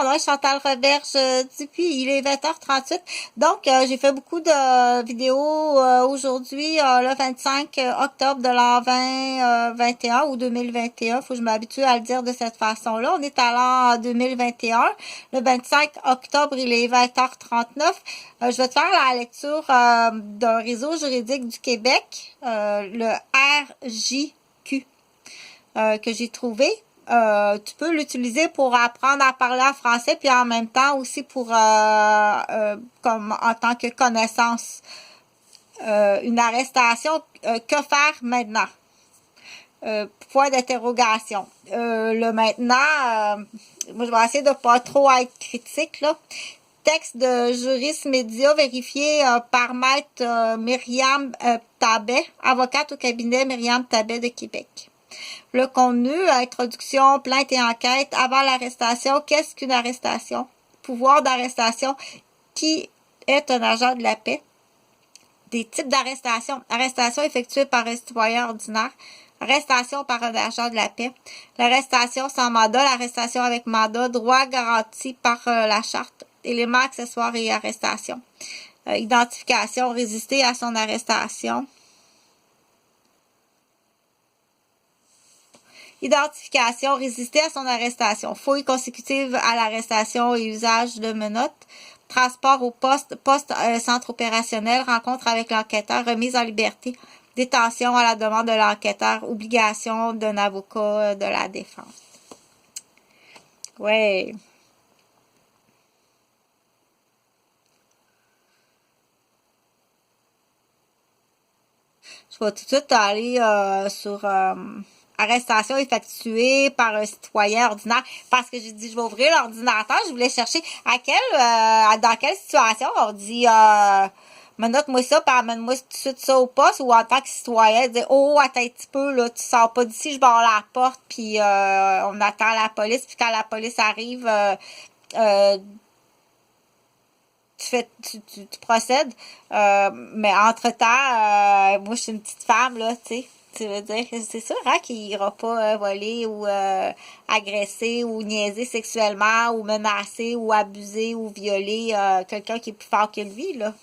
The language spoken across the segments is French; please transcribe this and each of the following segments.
mon nom est Chantal Roberge Dupuis, il est 20h38. Donc, j'ai fait beaucoup de vidéos aujourd'hui, le 25 octobre de l'an 2021 ou 2021. Faut que je m'habitue à le dire de cette façon-là. On est à l'an 2021. Le 25 octobre, il est 20h39. Je vais te faire la lecture d'un réseau juridique du Québec, le RJQ, que j'ai trouvé. Tu peux l'utiliser pour apprendre à parler en français, puis en même temps aussi pour comme en tant que connaissance. Une arrestation, que faire maintenant? Point d'interrogation. Le maintenant, moi je vais essayer de pas trop être critique là. Texte de juriste média vérifié par maître Myriam Tabet, avocate au cabinet Myriam Tabet de Québec. Le contenu, introduction, plainte et enquête, avant l'arrestation, qu'est-ce qu'une arrestation? Pouvoir d'arrestation, qui est un agent de la paix? Des types d'arrestation. Arrestation effectuée par un citoyen ordinaire. Arrestation par un agent de la paix. L'arrestation sans mandat. L'arrestation avec mandat. Droit garanti par la charte. Éléments accessoires et arrestation. Identification. Résister à son arrestation. Identification, résister à son arrestation, fouille consécutive à l'arrestation et usage de menottes, transport au poste, centre opérationnel, rencontre avec l'enquêteur, remise en liberté, détention à la demande de l'enquêteur, obligation d'un avocat de la défense. Ouais. Je vais tout de suite aller sur... arrestation effectuée par un citoyen ordinaire. Parce que j'ai dit, je vais ouvrir l'ordinateur, je voulais chercher dans quelle situation on dit, note-moi ça, puis amène-moi tout de suite ça au poste, ou en tant que citoyen, dire, oh, attends un petit peu, là, tu sors pas d'ici, je barre la porte, puis on attend la police, puis quand la police arrive, tu procèdes, mais entre-temps, moi, je suis une petite femme, là, tu sais. Tu veux dire, c'est sûr hein, qu'il ira pas voler ou agresser ou niaiser sexuellement ou menacer ou abuser ou violer quelqu'un qui est plus fort que lui, là.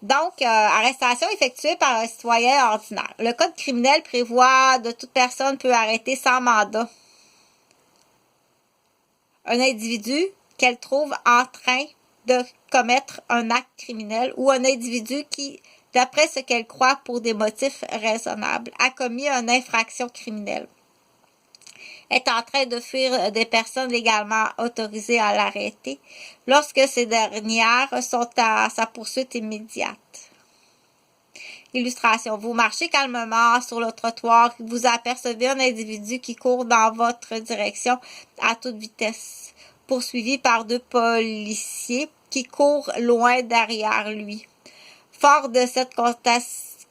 Donc, arrestation effectuée par un citoyen ordinaire. Le code criminel prévoit de toute personne peut arrêter sans mandat un individu qu'elle trouve en train de commettre un acte criminel ou un individu qui, d'après ce qu'elle croit pour des motifs raisonnables, a commis une infraction criminelle, est en train de fuir des personnes légalement autorisées à l'arrêter lorsque ces dernières sont à sa poursuite immédiate. Illustration. Vous marchez calmement sur le trottoir, vous apercevez un individu qui court dans votre direction à toute vitesse, poursuivi par deux policiers qui courent loin derrière lui. Fort de cette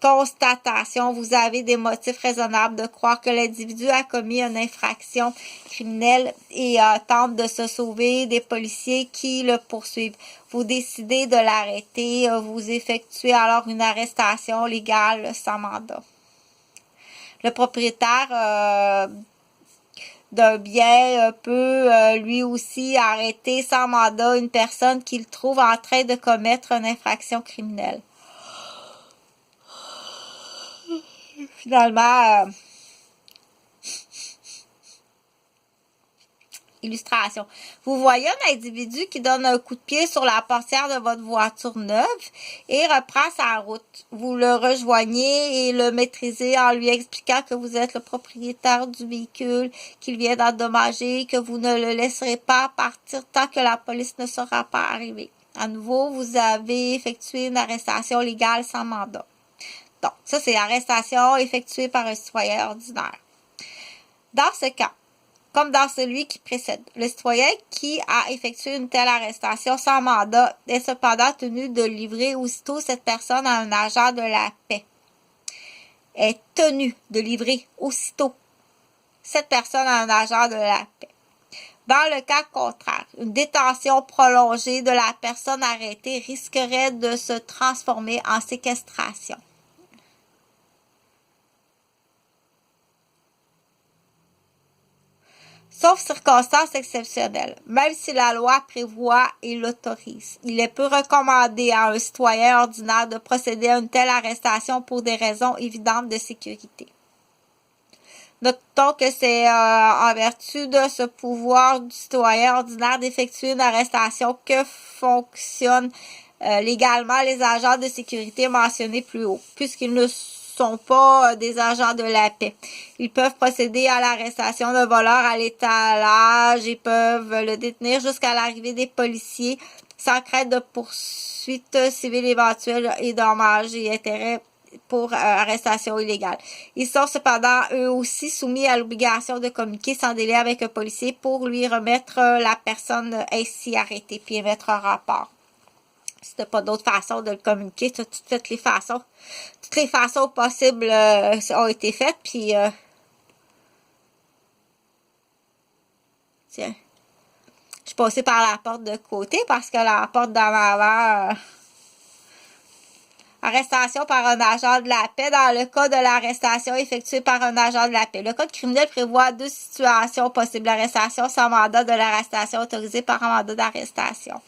constatation, vous avez des motifs raisonnables de croire que l'individu a commis une infraction criminelle et tente de se sauver des policiers qui le poursuivent. Vous décidez de l'arrêter, vous effectuez alors une arrestation légale sans mandat. Le propriétaire d'un bien peut lui aussi arrêter sans mandat une personne qu'il trouve en train de commettre une infraction criminelle. Finalement, illustration. Vous voyez un individu qui donne un coup de pied sur la portière de votre voiture neuve et reprend sa route. Vous le rejoignez et le maîtrisez en lui expliquant que vous êtes le propriétaire du véhicule qu'il vient d'endommager, que vous ne le laisserez pas partir tant que la police ne sera pas arrivée. À nouveau, vous avez effectué une arrestation légale sans mandat. Donc, ça, c'est l'arrestation effectuée par un citoyen ordinaire. Dans ce cas, comme dans celui qui précède, le citoyen qui a effectué une telle arrestation sans mandat est cependant tenu de livrer aussitôt cette personne à un agent de la paix. Est tenu de livrer aussitôt cette personne à un agent de la paix. Dans le cas contraire, une détention prolongée de la personne arrêtée risquerait de se transformer en séquestration. sauf circonstances exceptionnelles, même si la loi prévoit et l'autorise. Il est peu recommandé à un citoyen ordinaire de procéder à une telle arrestation pour des raisons évidentes de sécurité. Notons que c'est en vertu de ce pouvoir du citoyen ordinaire d'effectuer une arrestation que fonctionnent légalement les agents de sécurité mentionnés plus haut, puisqu'ils ne sont pas des agents de la paix. Ils peuvent procéder à l'arrestation d'un voleur à l'étalage et peuvent le détenir jusqu'à l'arrivée des policiers sans crainte de poursuites civiles éventuelles et dommages et intérêts pour arrestation illégale. Ils sont cependant eux aussi soumis à l'obligation de communiquer sans délai avec un policier pour lui remettre la personne ainsi arrêtée puis émettre un rapport. Si t'as pas d'autre façon de le communiquer, toutes les façons possibles ont été faites, puis tiens, je suis passée par la porte de côté parce que la porte d'en avant, arrestation par un agent de la paix dans le cas de l'arrestation effectuée par un agent de la paix. Le code criminel prévoit 2 situations possibles: l'arrestation sans mandat de l'arrestation autorisée par un mandat d'arrestation.